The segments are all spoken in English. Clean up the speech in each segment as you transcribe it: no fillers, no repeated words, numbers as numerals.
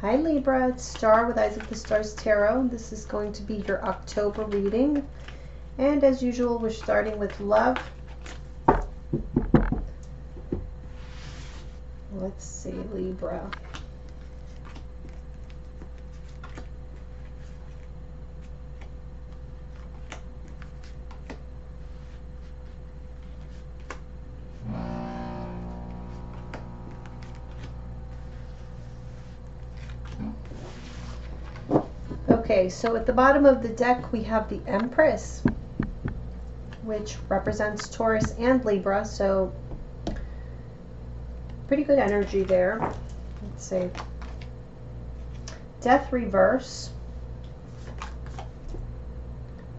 Hi Libra, it's Star with Eyes of the Stars Tarot. This is going to be your October reading. And as usual, we're starting with love. Let's see, Libra. Okay, so at the bottom of the deck we have the Empress, which represents Taurus and Libra, so pretty good energy there. Let's see. Death reverse.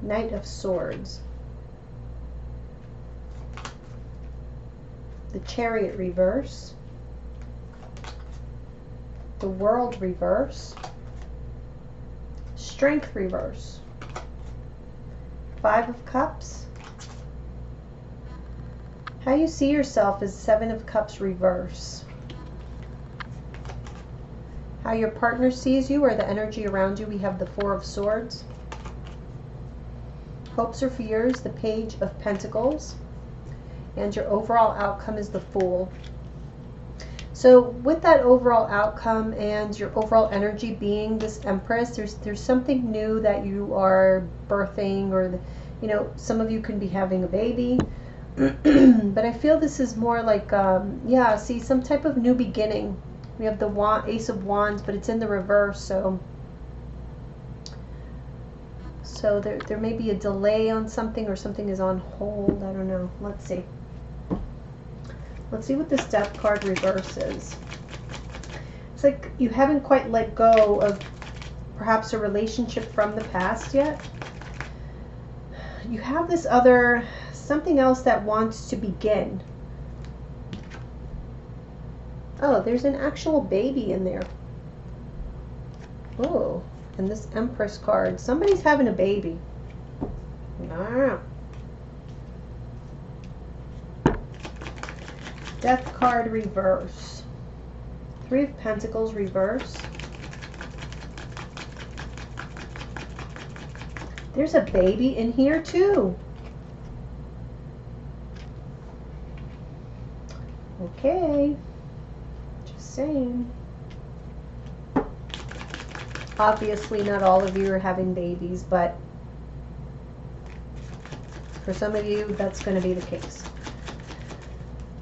Knight of Swords. The Chariot reverse. The World reverse. Strength reverse. Five of Cups. How you see yourself is Seven of Cups reverse. How your partner sees you or the energy around you, we have the Four of Swords. Hopes or fears, the Page of Pentacles. And your overall outcome is the Fool. So with that overall outcome and your overall energy being this Empress, there's something new that you are birthing, or some of you can be having a baby. But I feel this is more like yeah, see, some type of new beginning. We have the Ace of Wands, but it's in the reverse, so there may be a delay on something, or something is on hold. I don't know. Let's see. Let's see what this Death card reverses. It's like you haven't quite let go of perhaps a relationship from the past yet. You have this other, something else that wants to begin. Oh, there's an actual baby in there. Oh, and this Empress card. Somebody's having a baby. Ah. Death card reverse. Three of Pentacles reverse. There's a baby in here too. Okay. Just saying. Obviously not all of you are having babies, but for some of you that's going to be the case.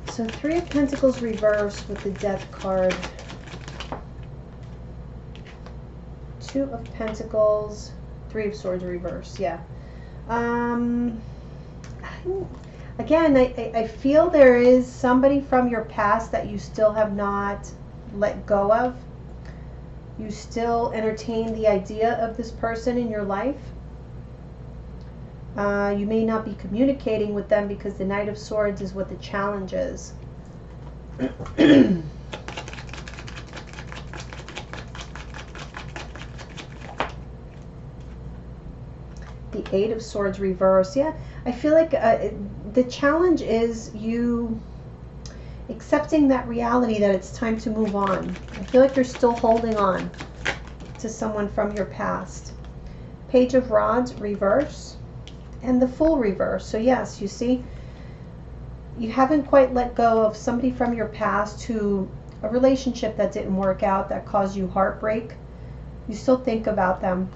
So Three of Pentacles reverse with the Death card. Two of Pentacles, Three of Swords reverse. Yeah. Again, I feel there is somebody from your past that you still have not let go of. You still entertain the idea of this person in your life. You may not be communicating with them because the Knight of Swords is what the challenge is. The Eight of Swords reverse. Yeah, I feel like the challenge is you accepting that reality that it's time to move on. I feel like you're still holding on to someone from your past. Page of Rods reverse. And the Fool reverse. So yes, you see, you haven't quite let go of somebody from your past, a relationship that didn't work out, that caused you heartbreak. You still think about them.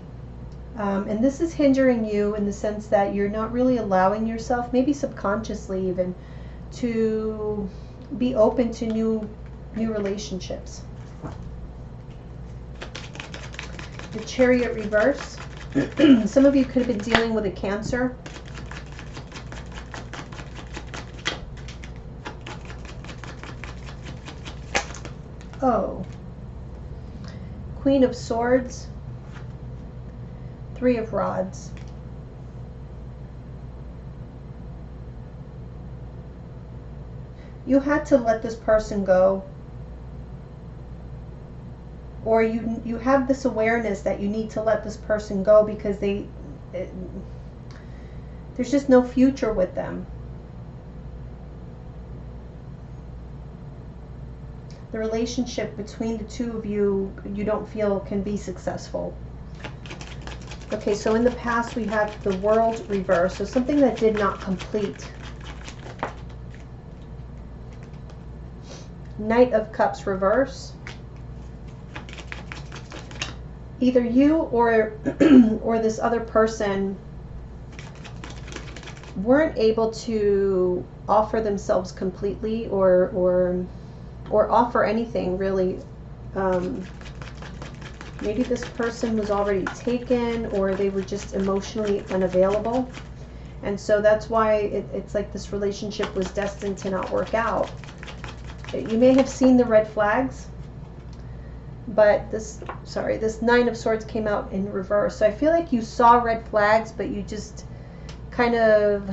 And this is hindering you in the sense that you're not really allowing yourself, maybe subconsciously even, to be open to new relationships. The Chariot reverse. Some of you could have been dealing with a Cancer. Oh. Queen of Swords. Three of Rods. You had to let this person go. Or you have this awareness that you need to let this person go because there's just no future with them. the relationship between the two of you, you don't feel can be successful. Okay, so in the past we have the World reverse, so something that did not complete. Knight of Cups reverse. Either you or or this other person weren't able to offer themselves completely or offer anything really. Maybe this person was already taken, or they were just emotionally unavailable, and so that's why it's like this relationship was destined to not work out. You may have seen the red flags, but this Nine of Swords came out in reverse. So I feel like you saw red flags, but you just kind of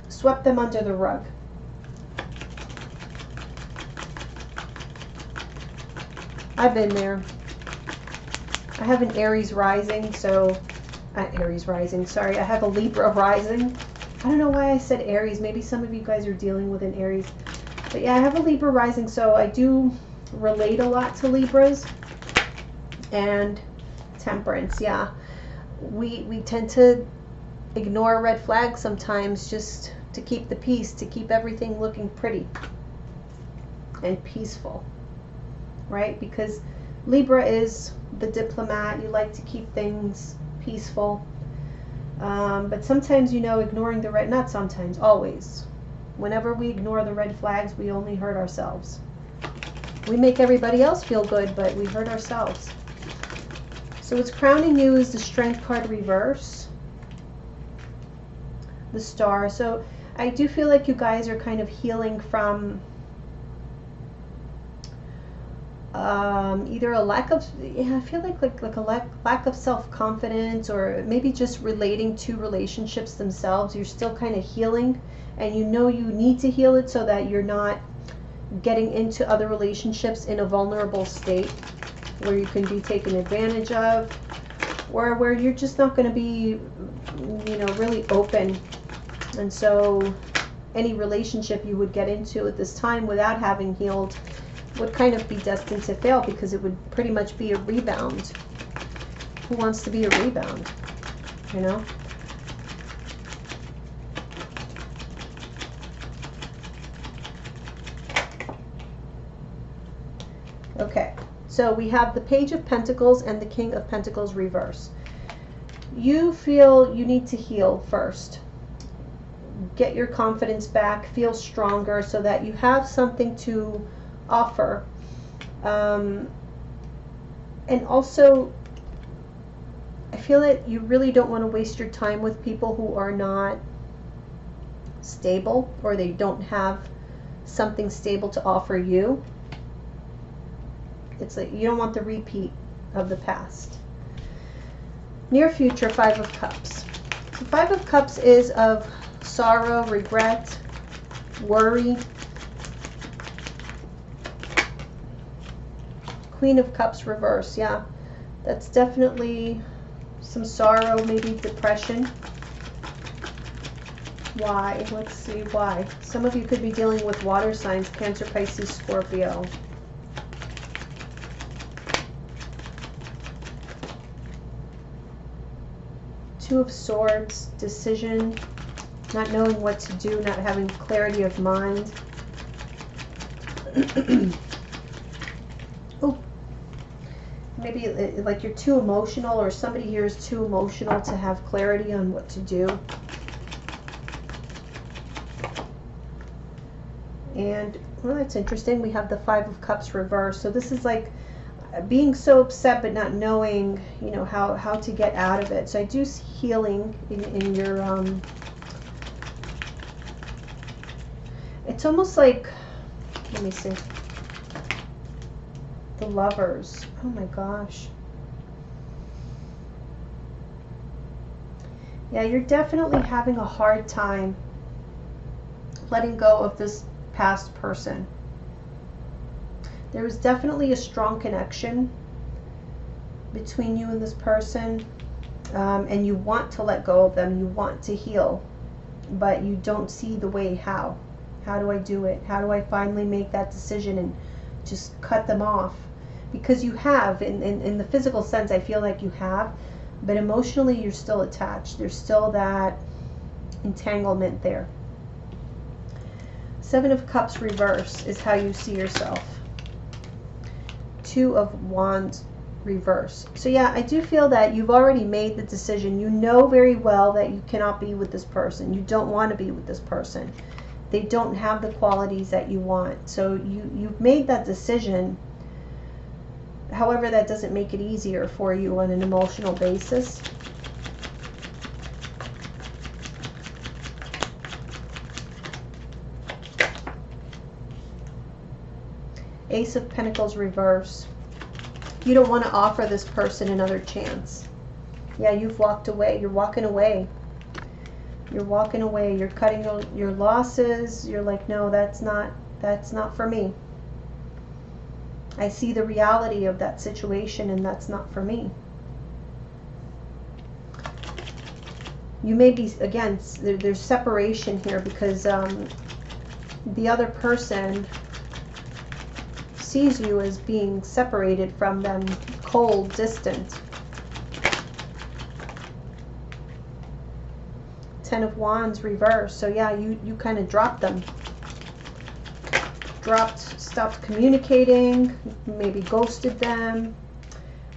swept them under the rug. I've been there. I have an Aries rising, so Aries rising, sorry, I have a Libra rising. I don't know why I said Aries. Maybe some of you guys are dealing with an Aries. But yeah, I have a Libra rising, so I do relate a lot to Libras. And Temperance, yeah. We tend to ignore red flags sometimes just to keep the peace, to keep everything looking pretty and peaceful, right? Because Libra is the diplomat. You like to keep things peaceful. But sometimes, you know, ignoring the red, not sometimes, always. Whenever we ignore the red flags, we only hurt ourselves. We make everybody else feel good, but we hurt ourselves. So what's crowning you is the Strength card reverse. The Star. So I do feel like you guys are kind of healing from either a lack of, I feel like a lack of self-confidence, or maybe just relating to relationships themselves. You're still kind of healing, and you know you need to heal it so that you're not getting into other relationships in a vulnerable state where you can be taken advantage of, or where you're just not going to be, you know, really open. And so any relationship you would get into at this time without having healed would kind of be destined to fail, because it would pretty much be a rebound. Who wants to be a rebound, you know? Okay, so we have the Page of Pentacles and the King of Pentacles reverse. You feel you need to heal first. Get your confidence back, feel stronger so that you have something to offer. And also, I feel that you really don't want to waste your time with people who are not stable, or they don't have something stable to offer you. It's like you don't want the repeat of the past. Near future, Five of Cups. So Five of Cups is of sorrow, regret, worry. Queen of Cups reverse, yeah. That's definitely some sorrow, maybe depression. Why? Let's see why. Some of you could be dealing with water signs, Cancer, Pisces, Scorpio. Two of Swords, decision, not knowing what to do, not having clarity of mind. Oh, maybe like you're too emotional, or somebody here is too emotional to have clarity on what to do. And, well, that's interesting. We have the Five of Cups reversed. So this is like being so upset but not knowing, you know, how to get out of it. So I do see healing in your, it's almost like, let me see, the Lovers. Oh my gosh. Yeah, you're definitely having a hard time letting go of this past person. There was definitely a strong connection between you and this person, and you want to let go of them, you want to heal, but you don't see the way how. How do I do it? How do I finally make that decision and just cut them off, because you have, in the physical sense, I feel like you have, but emotionally you're still attached. There's still that entanglement there. Seven of Cups reverse is how you see yourself. Two of Wands reverse. So yeah, I do feel that you've already made the decision. You know very well that you cannot be with this person. You don't want to be with this person. They don't have the qualities that you want. So you've made that decision. However, that doesn't make it easier for you on an emotional basis. Ace of Pentacles reverse. You don't want to offer this person another chance. Yeah, you've walked away. You're walking away. You're walking away. You're cutting your losses. You're like, no, that's not for me. I see the reality of that situation, and that's not for me. You may be, again, there's separation here, because the other person sees you as being separated from them, cold, distant. Ten of Wands reverse. So yeah, you kind of dropped them. Stopped communicating, maybe ghosted them,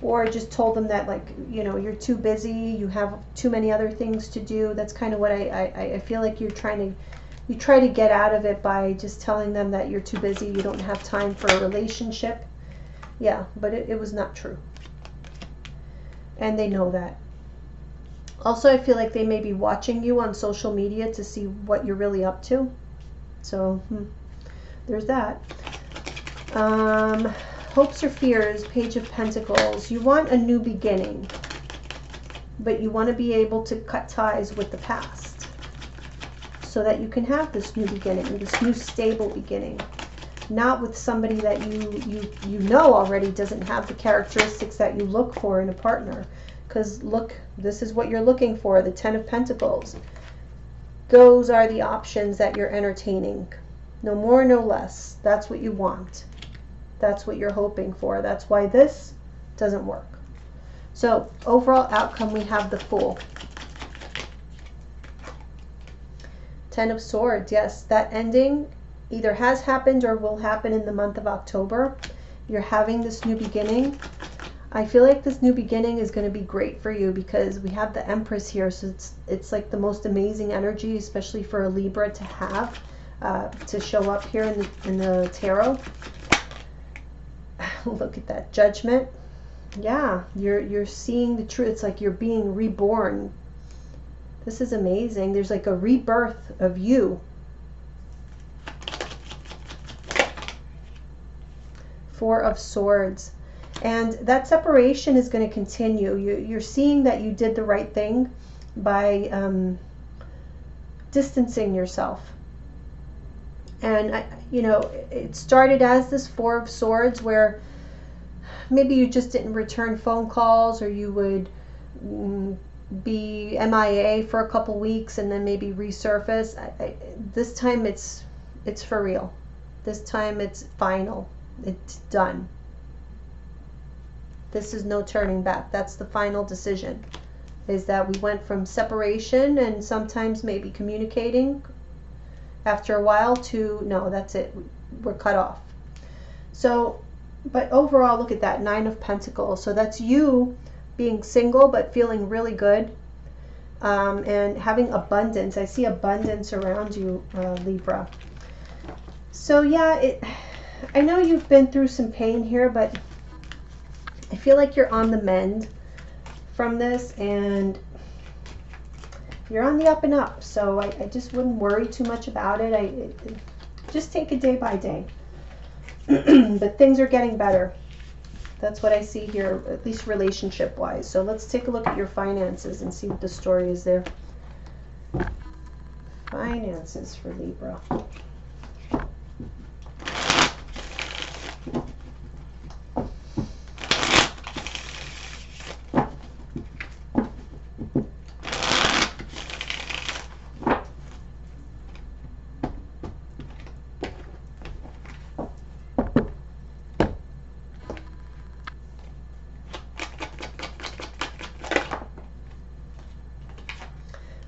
or just told them that, like, you know, you're too busy, you have too many other things to do. That's kind of what I feel like you try to get out of it by just telling them that you're too busy, you don't have time for a relationship. Yeah, but it was not true. And they know that. Also, I feel like they may be watching you on social media to see what you're really up to. So, there's that. Hopes or fears, Page of Pentacles. You want a new beginning, but you want to be able to cut ties with the past so that you can have this new beginning, this new stable beginning. Not with somebody that you know already doesn't have the characteristics that you look for in a partner. Because look, this is what you're looking for, the Ten of Pentacles. Those are the options that you're entertaining. No more, no less. That's what you want. That's what you're hoping for. That's why this doesn't work. So, overall outcome, we have the Fool. Ten of Swords. Yes, that ending either has happened or will happen in the month of October. You're having this new beginning. I feel like this new beginning is going to be great for you, because we have the Empress here. So it's like the most amazing energy, especially for a Libra to have. To show up here in the tarot. Look at that Judgment. Yeah, you're seeing the truth. It's like you're being reborn. This is amazing. There's like a rebirth of you. Four of Swords. And that separation is going to continue. You're seeing that you did the right thing by distancing yourself. And, you know, it started as this Four of Swords, where maybe you just didn't return phone calls, or you would be MIA for a couple weeks and then maybe resurface. This time it's for real. This time it's final. It's done. This is no turning back. That's the final decision, is that we went from separation and sometimes maybe communicating after a while to, no, that's it, we're cut off. So, but overall, look at that, Nine of Pentacles. So that's you being single but feeling really good, and having abundance. I see abundance around you, Libra. So yeah, I know you've been through some pain here, but I feel like you're on the mend from this, and you're on the up and up. So I just wouldn't worry too much about it. Just take it day by day. But things are getting better. That's what I see here, at least relationship wise. So let's take a look at your finances and see what the story is there. Finances for Libra.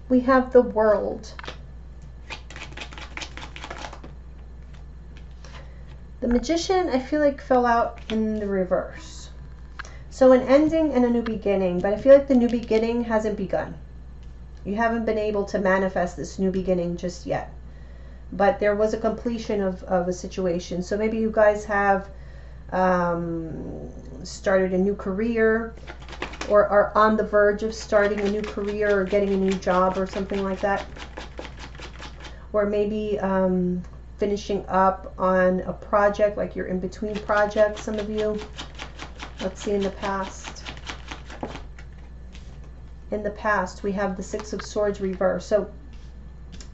we have the World. The Magician, I feel like, fell out in the reverse. So an ending and a new beginning, but I feel like the new beginning hasn't begun. You haven't been able to manifest this new beginning just yet. But there was a completion of a situation. So maybe you guys have started a new career, or are on the verge of starting a new career or getting a new job or something like that. Or maybe finishing up on a project, like you're in between projects, some of you. Let's see, in the past. In the past, we have the Six of Swords reverse. So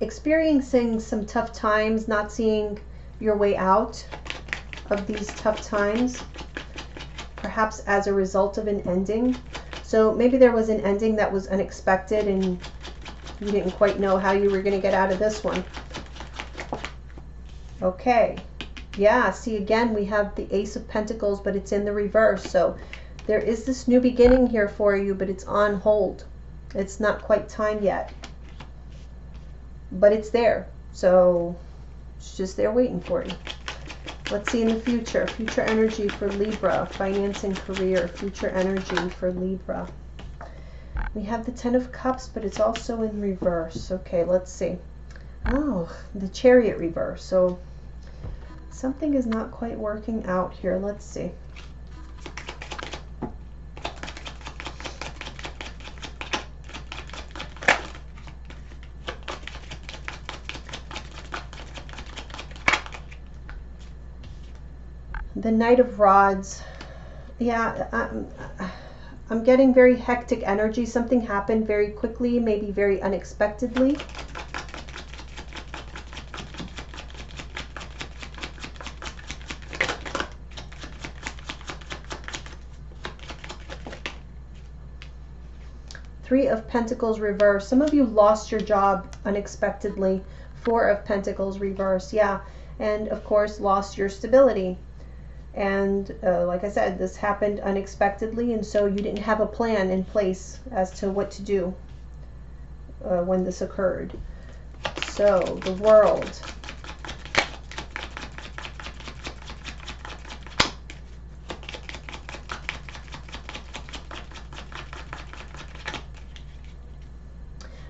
experiencing some tough times, not seeing your way out of these tough times, perhaps as a result of an ending. So maybe there was an ending that was unexpected and you didn't quite know how you were going to get out of this one. Okay. Yeah, see, again, we have the Ace of Pentacles, but it's in the reverse. So there is this new beginning here for you, but it's on hold. It's not quite time yet. But it's there. So it's just there waiting for you. Let's see in the future. Future energy for Libra. Finance and career. Future energy for Libra. We have the Ten of Cups, but it's also in reverse. Okay, let's see. Oh, the Chariot reverse. So something is not quite working out here. Let's see. The Knight of Rods. Yeah, I'm getting very hectic energy. Something happened very quickly, maybe very unexpectedly. Three of Pentacles reverse. Some of you lost your job unexpectedly. Four of Pentacles reverse. Yeah, and of course lost your stability. And like I said, this happened unexpectedly, and so you didn't have a plan in place as to what to do when this occurred. So, the World.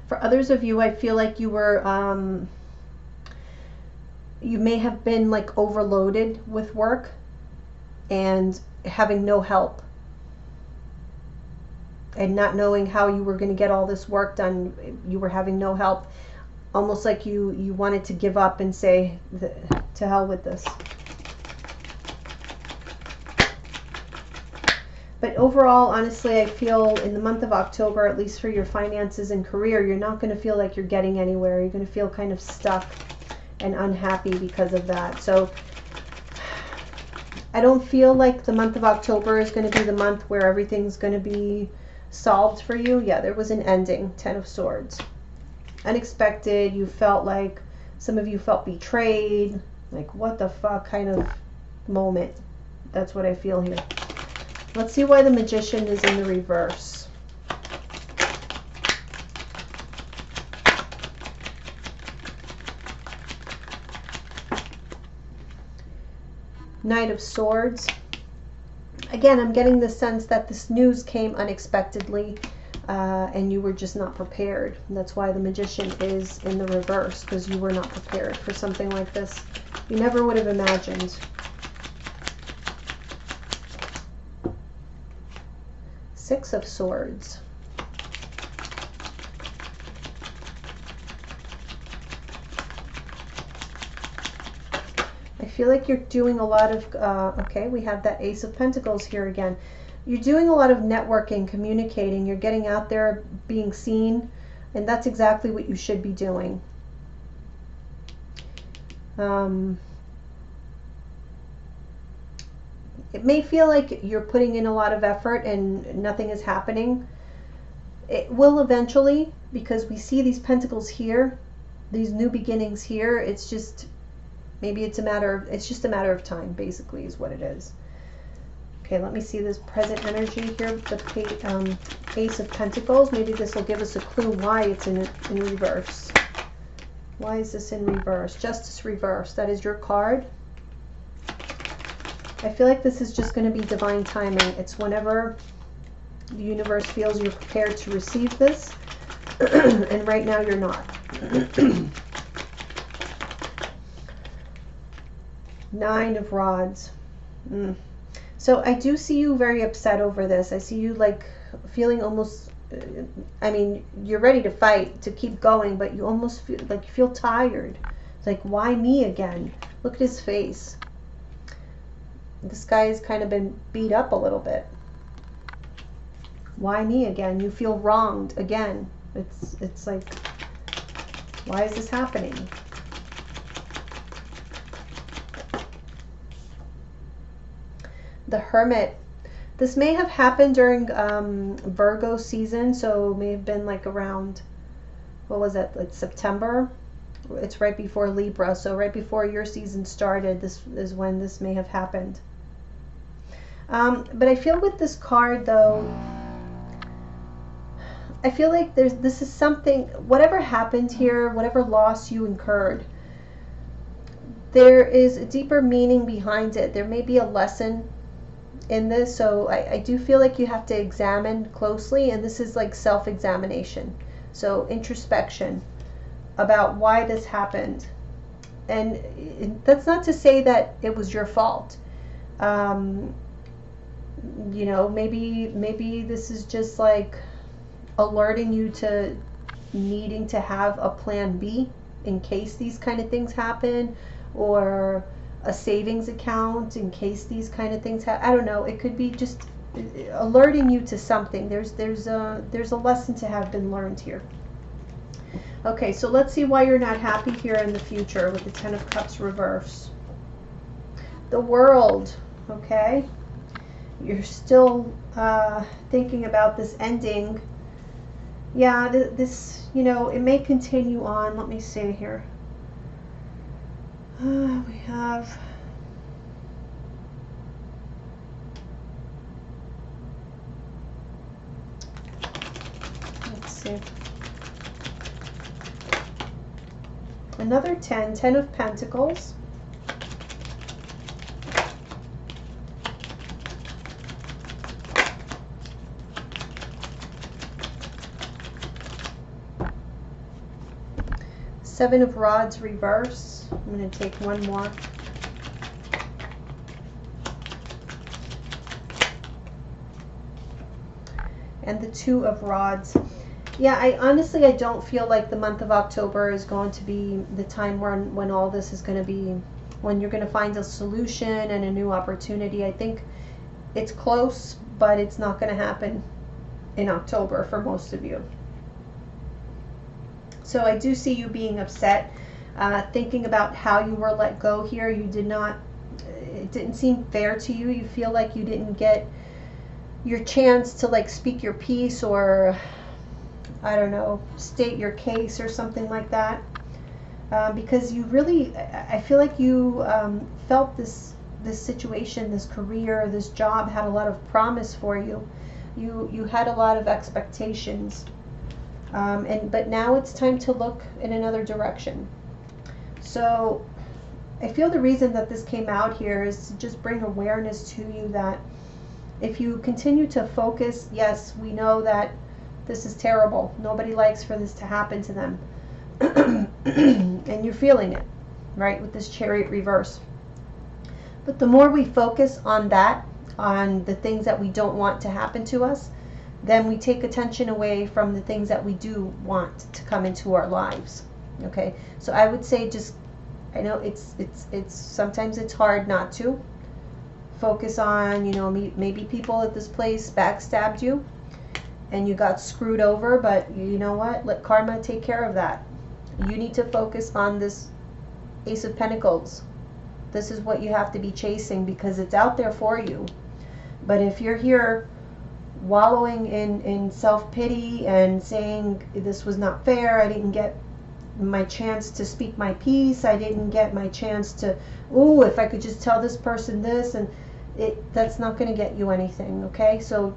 For others of you, I feel like you were, you may have been like overloaded with work and having no help and not knowing how you were going to get all this work done. You were having no help, almost like you wanted to give up and say, to hell with this. But overall, honestly, I feel in the month of October, at least for your finances and career, you're not going to feel like you're getting anywhere. You're going to feel kind of stuck and unhappy because of that. So I don't feel like the month of October is going to be the month where everything's going to be solved for you. Yeah, there was an ending. Ten of Swords. Unexpected. You felt like, some of you felt betrayed. Like, what the fuck kind of moment. That's what I feel here. Let's see why the Magician is in the reverse. Knight of Swords. Again, I'm getting the sense that this news came unexpectedly and you were just not prepared. And that's why the Magician is in the reverse, because you were not prepared for something like this. You never would have imagined. Six of Swords. I feel like you're doing a lot of, okay, we have that Ace of Pentacles here again. You're doing a lot of networking, communicating. You're getting out there, being seen, and that's exactly what you should be doing. It may feel like you're putting in a lot of effort and nothing is happening. It will eventually, because we see these pentacles here, these new beginnings here. It's just, maybe it's a matter of, it's just a matter of time, basically, is what it is. Okay, let me see this present energy here with the Ace of Pentacles. Maybe this will give us a clue why it's in reverse. Why is this in reverse? Justice reverse. That is your card. I feel like this is just going to be divine timing. It's whenever the universe feels you're prepared to receive this. And right now you're not. Nine of Rods. So I do see you very upset over this. I see you like feeling almost, I mean, you're ready to fight, to keep going, but you almost feel like you feel tired. It's like, why me again? Look at his face. This guy has kind of been beat up a little bit. Why me again? You feel wronged again. It's like, why is this happening? The Hermit. This may have happened during Virgo season, so it may have been like around, what was that, like September? It's right before Libra, so right before your season started, this is when this may have happened. But I feel with this card though, I feel like this is something, whatever happened here, whatever loss you incurred, there is a deeper meaning behind it. There may be a lesson in this, so I do feel like you have to examine closely, and this is like self-examination, so introspection about why this happened. And that's not to say that it was your fault. You know, maybe this is just like alerting you to needing to have a plan B in case these kind of things happen, or a savings account in case these kind of things happen. I don't know. It could be just alerting you to something. There's a lesson to have been learned here. Okay, so let's see why you're not happy here in the future with the Ten of Cups reverse. The World. Okay, you're still thinking about this ending. Yeah, this, you know, it may continue on. Let me see here. We have, let's see, another 10 of Pentacles. Seven of Rods reverse. I'm going to take one more. And the Two of Rods. Yeah, I honestly don't feel like the month of October is going to be the time when all this is going to be, when you're going to find a solution and a new opportunity. I think it's close, but it's not going to happen in October for most of you. So I do see you being upset, thinking about how you were let go here. You did not, it didn't seem fair to you. You feel like you didn't get your chance to like speak your piece, or I don't know, state your case or something like that. Because you really, I feel like you felt this situation, this career, this job had a lot of promise for you. You had a lot of expectations. But now it's time to look in another direction. So I feel the reason that this came out here is to just bring awareness to you that if you continue to focus, yes, we know that this is terrible. Nobody likes for this to happen to them. And you're feeling it, right, with this Chariot reverse. But the more we focus on that, on the things that we don't want to happen to us, then we take attention away from the things that we do want to come into our lives. Okay, so I would say just, I know it's sometimes it's hard not to focus on, you know, maybe people at this place backstabbed you and you got screwed over, but you know what, let karma take care of that. You need to focus on this Ace of Pentacles. This is what you have to be chasing, because it's out there for you. But if you're here wallowing in self-pity and saying this was not fair, I didn't get my chance to speak my piece, I didn't get my chance to, ooh, if I could just tell this person this, and that's not going to get you anything, okay? So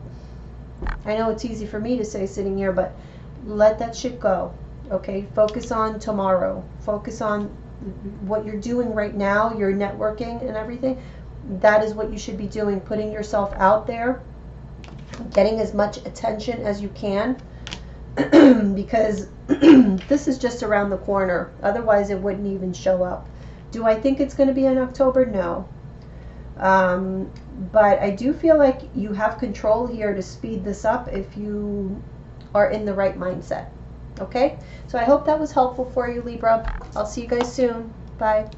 I know it's easy for me to say sitting here, but let that shit go, okay? Focus on tomorrow. Focus on what you're doing right now, your networking and everything. That is what you should be doing, putting yourself out there, getting as much attention as you can, because this is just around the corner. Otherwise, it wouldn't even show up. Do I think it's going to be in October? No. But I do feel like you have control here to speed this up if you are in the right mindset. Okay? So I hope that was helpful for you, Libra. I'll see you guys soon. Bye.